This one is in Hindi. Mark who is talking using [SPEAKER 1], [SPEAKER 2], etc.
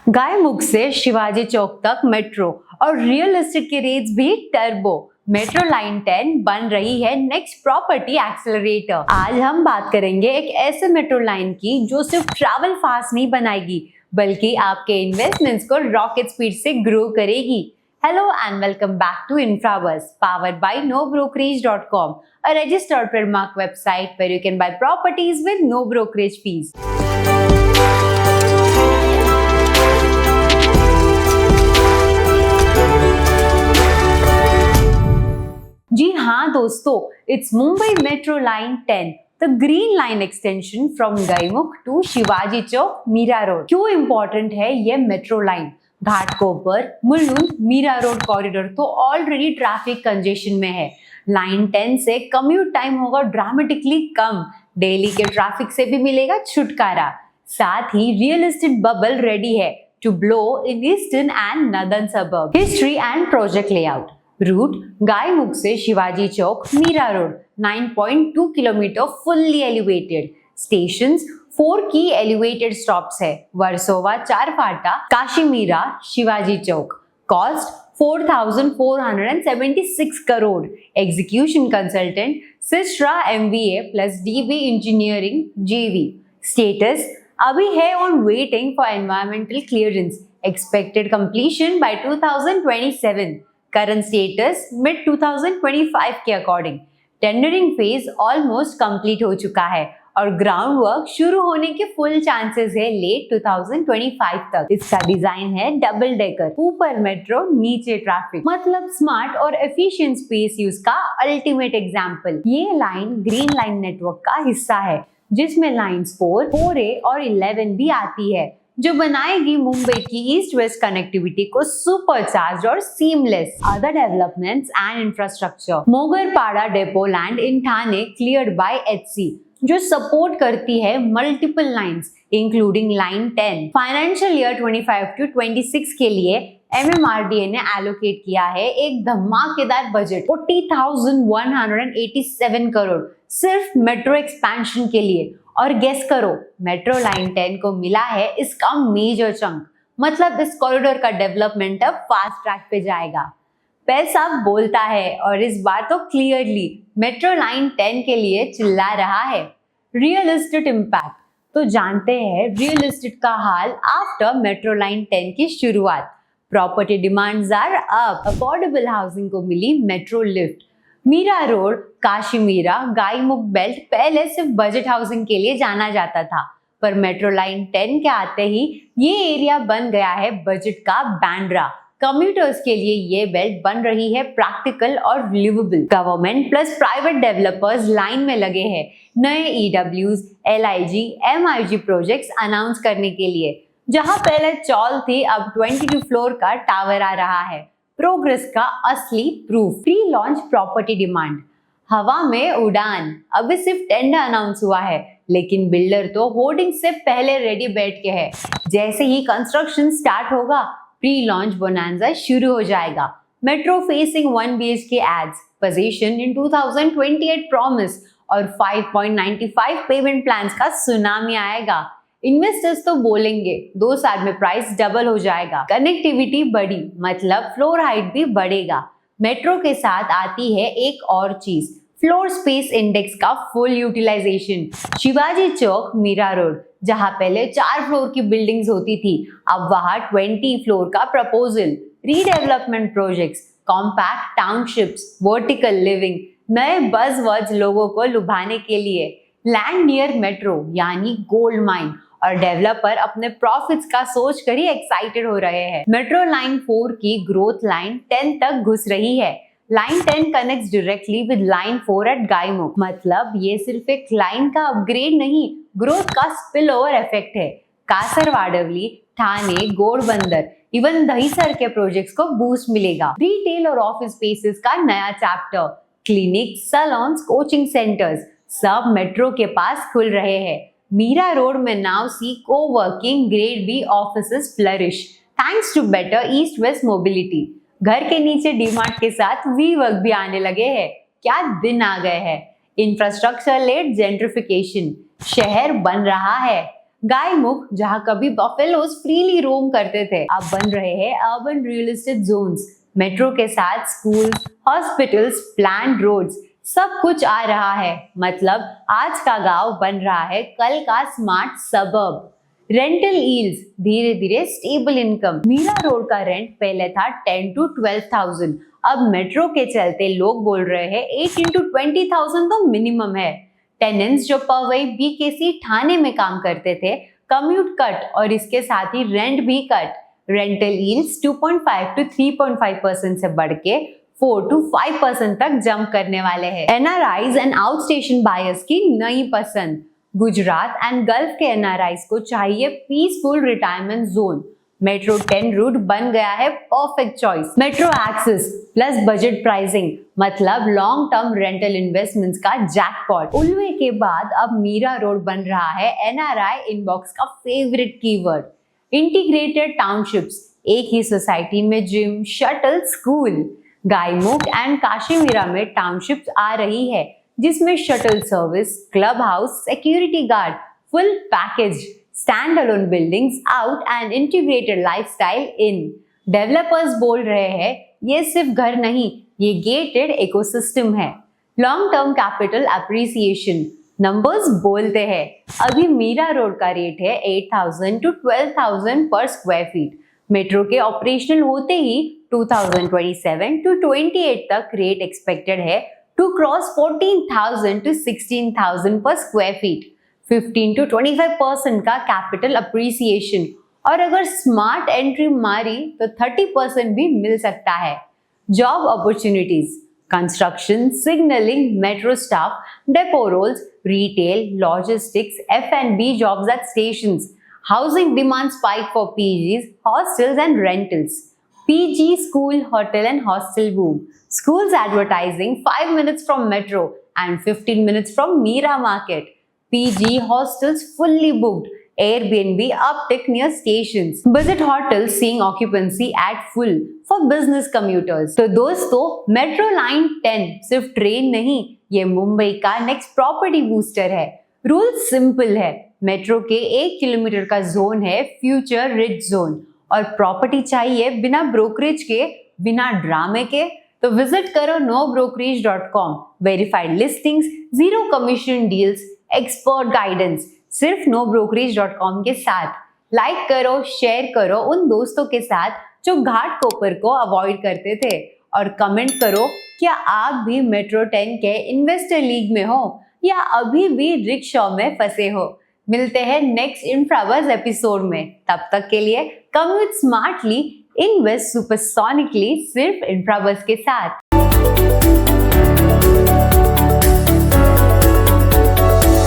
[SPEAKER 1] गायमुख से शिवाजी चौक तक मेट्रो और रियल एस्टेट के रेट्स भी टर्बो। मेट्रो लाइन 10 बन रही है नेक्स्ट प्रॉपर्टी एक्सेलरेटर। आज हम बात करेंगे एक ऐसे मेट्रो लाइन की जो सिर्फ ट्रैवल फास्ट नहीं बनाएगी बल्कि आपके इन्वेस्टमेंट्स को रॉकेट स्पीड से ग्रो करेगी। Hello and welcome back to InfraBuzz, powered by NoBrokerage.com, a registered trademark website where you can buy properties with no brokerage fees. जी हाँ दोस्तों, it's Mumbai Metro Line 10, the green line extension from Gaimukh to Shivaji Chowk Mira road. क्यों इम्पोर्टेंट है ये metro line? Ghatkopar, Mulund, Mira road corridor तो ऑलरेडी ट्रैफिक कंजेशन में है। लाइन 10 से कम्यूट टाइम होगा ड्रामेटिकली कम, डेली के ट्रैफिक से भी मिलेगा छुटकारा। साथ ही रियल एस्टेट बबल रेडी है to blow in eastern and northern suburb. History and project layout. Route Gaimukh से Shivaji Chowk Mira road 9.2 kilometre fully elevated. Stations 4 की एलिवेटेड स्टॉप्स है, Versova, Charphata, Kashimira, Shivaji Chowk. Cost 4,476 crore. Execution consultant Systra MBA प्लस DB इंजीनियरिंग JV। स्टेटस अभी है on waiting for environmental clearance, expected completion by 2027। Current status mid 2025 के according. Tendering phase almost complete हो चुका है और ग्राउंड वर्क शुरू होने के फुल चांसेस है लेट 2025 तक। इसका डिजाइन है डबल डेकर, ऊपर मेट्रो नीचे ट्रैफिक, मतलब स्मार्ट और एफिशिएंट स्पेस यूज का अल्टीमेट एग्जांपल। ये लाइन ग्रीन लाइन नेटवर्क का हिस्सा है जिसमें लाइंस 4, 4A और 11 भी आती है, जो बनाएगी मुंबई की ईस्ट वेस्ट कनेक्टिविटी को सुपरचार्ज और seamless. Other developments and infrastructure. Mograpada depot land in Thane cleared by HC, जो सपोर्ट करती है multiple lines including line 10। Financial year 25 to 26 के लिए MMRDA ने एलोकेट किया है एक धमाकेदार बजट 40,187 करोड़ सिर्फ मेट्रो एक्सपेंशन के लिए। और गेस करो, मेट्रो लाइन 10 को मिला है इसका मेजर चंक, मतलब इस कॉरिडोर का डेवलपमेंट अब फास्ट ट्रैक पे जाएगा। पैसा बोलता है और इस बार तो क्लियरली मेट्रो लाइन 10 के लिए चिल्ला रहा है। रियल एस्टेट इम्पैक्ट तो जानते हैं रियल एस्टेट का हाल आफ्टर मेट्रो लाइन 10 की शुरुआत। Property demands are up, affordable housing को मिली metro lift. Mira Road, Kashimira, Gaimukh belt पहले सिर्फ बजट हाउसिंग के लिए जाना जाता था, पर मेट्रो लाइन 10 के आते ही ये एरिया बन गया है बजट का बैंड्रा। कम्यूटर्स के लिए ये बेल्ट बन रही है प्रैक्टिकल और liveable. Government plus private developers line में लगे हैं नए EWs, LIG, MIG projects announce करने के लिए। जहां पहले चौल थी, अब 22 फ्लोर का टावर आ रहा है। प्रोग्रेस का असली proof. Pre launch property demand. हवा में उड़ान। अभी सिर्फ टेंडर अनाउंस हुआ है, लेकिन बिल्डर तो होर्डिंग से पहले रेडी बैठ के है। जैसे ही कंस्ट्रक्शन स्टार्ट होगा, प्री लॉन्च बोनांजा शुरू हो जाएगा। Metro facing 1 BHK ads, position in 2028 promise और 5.95 पेमेंट प्लान्स का सुनामी आएगा। इन्वेस्टर्स तो बोलेंगे 2 साल में प्राइस डबल हो जाएगा। कनेक्टिविटी बढ़ी, मतलब फ्लोर हाइट भी बढ़ेगा। मेट्रो के साथ आती है एक और चीज, फ्लोर स्पेस इंडेक्स का full utilisation. Shivaji Chowk Mira road, जहां पहले 4 फ्लोर की बिल्डिंग्स होती थी, अब वहां 20 फ्लोर का proposal. Redevelopment projects, compact townships, vertical living, नए बज़वर्ड्स लोगों को लुभाने के लिए। लैंड नियर मेट्रो यानी गोल्ड माइन, और डेवलपर अपने प्रॉफिट्स का सोच कर ही एक्साइटेड हो रहे हैं। मेट्रो लाइन 4 की ग्रोथ लाइन 10 तक घुस रही है। Line 10 connects directly with line 4 at Gaimukh, मतलब ये सिर्फ एक लाइन का अपग्रेड नहीं, ग्रोथ का स्पिल ओवर इफेक्ट है। कासरवाडवली, ठाणे, घोड़बंदर, इवन दहीसर के प्रोजेक्ट्स को बूस्ट मिलेगा। रिटेल और ऑफिस स्पेसेस का नया chapter, clinic, saloons, coaching centres सब मेट्रो के पास खुल रहे हैं। मीरा रोड में now see co-working grade B offices flourish thanks to better east west mobility। घर के नीचे डीमार्ट के साथ WeWork भी आने लगे हैं। क्या दिन आ गए हैं। इंफ्रास्ट्रक्चर लेड जेंट्रिफिकेशन, शहर बन रहा है। गायमुख, जहां कभी बफेलोज फ्रीली रोम करते थे, अब बन रहे हैं urban real estate zones. Metro के साथ स्कूल्स, हॉस्पिटल्स, प्लान्ड रोड्स, सब कुछ आ रहा है। मतलब आज का गांव बन रहा है कल का स्मार्ट सबर्ब। रेंटल यील्ड्स, धीरे धीरे स्टेबल इनकम। मीरा रोड का रेंट पहले था 10 to 12,000, अब मेट्रो के चलते लोग बोल रहे हैं 8 into 20,000 तो मिनिमम है। टेनेंट्स जो पवई, बीकेसी, ठाणे में काम करते थे, कम्यूट कट और इसके साथ ही रेंट भी कट। रेंटल यील्ड्स 2.5 to 3.5% से बढ़ के 4 to 5% तक जंप करने वाले हैं। NRIs and outstation buyers की नई पसंद। गुजरात एंड गल्फ के एनआरआईज को चाहिए peaceful retirement zone. Metro 10 route बन गया है perfect choice. Metro access plus budget pricing, मतलब लॉन्ग टर्म रेंटल इन्वेस्टमेंट्स का जैकपॉट। उल्वे के बाद अब मीरा रोड बन रहा है एनआरआई इनबॉक्स का फेवरेट कीवर्ड। इंटीग्रेटेड टाउनशिप्स, एक ही सोसाइटी में gym, shuttle, school. Gaimukh and Kashimira में टाउनशिप्स आ रही है, जिसमें shuttle service, club house, security guard, full package, stand alone buildings out and integrated lifestyle in. Developers बोल रहे हैं ये सिर्फ घर नहीं, ये गेटेड इकोसिस्टम है। Long term capital appreciation, numbers बोलते हैं। अभी मीरा रोड का रेट है 8,000 to 12,000 पर स्क्वायर फीट। मेट्रो के ऑपरेशनल होते ही 2027 to 28 तक रेट एक्सपेक्टेड है टू क्रॉस 14,000 to 16,000 पर स्क्वायर फीट। 15 to 25% का कैपिटल अप्रिसिएशन, और अगर स्मार्ट एंट्री मारी तो 30% भी मिल सकता है। Job opportunities, construction, signalling, metro staff, depot roles, retail, logistics, F&B jobs at stations, housing demand spike for PGs, hostels and rentals. PG, school, hotel and hostel boom. Schools advertising 5 minutes from metro and 15 minutes from Mira market. PG hostels fully booked. Airbnb uptick near stations. Visit hotels seeing occupancy at full for business commuters. तो दोस्तों, मेट्रो लाइन 10 सिर्फ ट्रेन नहीं, ये मुंबई का नेक्स्ट प्रॉपर्टी बूस्टर है। रूल सिंपल है, मेट्रो के 1 किलोमीटर का जोन है फ्यूचर रिच जोन, और प्रॉपर्टी चाहिए बिना ब्रोकरेज के, बिना ड्रामे के, तो विजिट करो nobrokerage.com। Verified listings, zero commission deals, expert guidance, सिर्फ nobrokerage.com के साथ। लाइक करो, शेयर करो उन दोस्तों के साथ जो घाट कोपर को अवॉइड करते थे, और कमेंट करो क्या आप भी मेट्रो 10 के इन्वेस्टर लीग में हो या अभी भी रिक्शा में फंसे हो। मिलते हैं नेक्स्ट इंफ्राबज़ एपिसोड में, तब तक के लिए कम्यूट स्मार्टली, इन्वेस्ट सुपरसोनिकली, सिर्फ इंफ्राबज़ के साथ।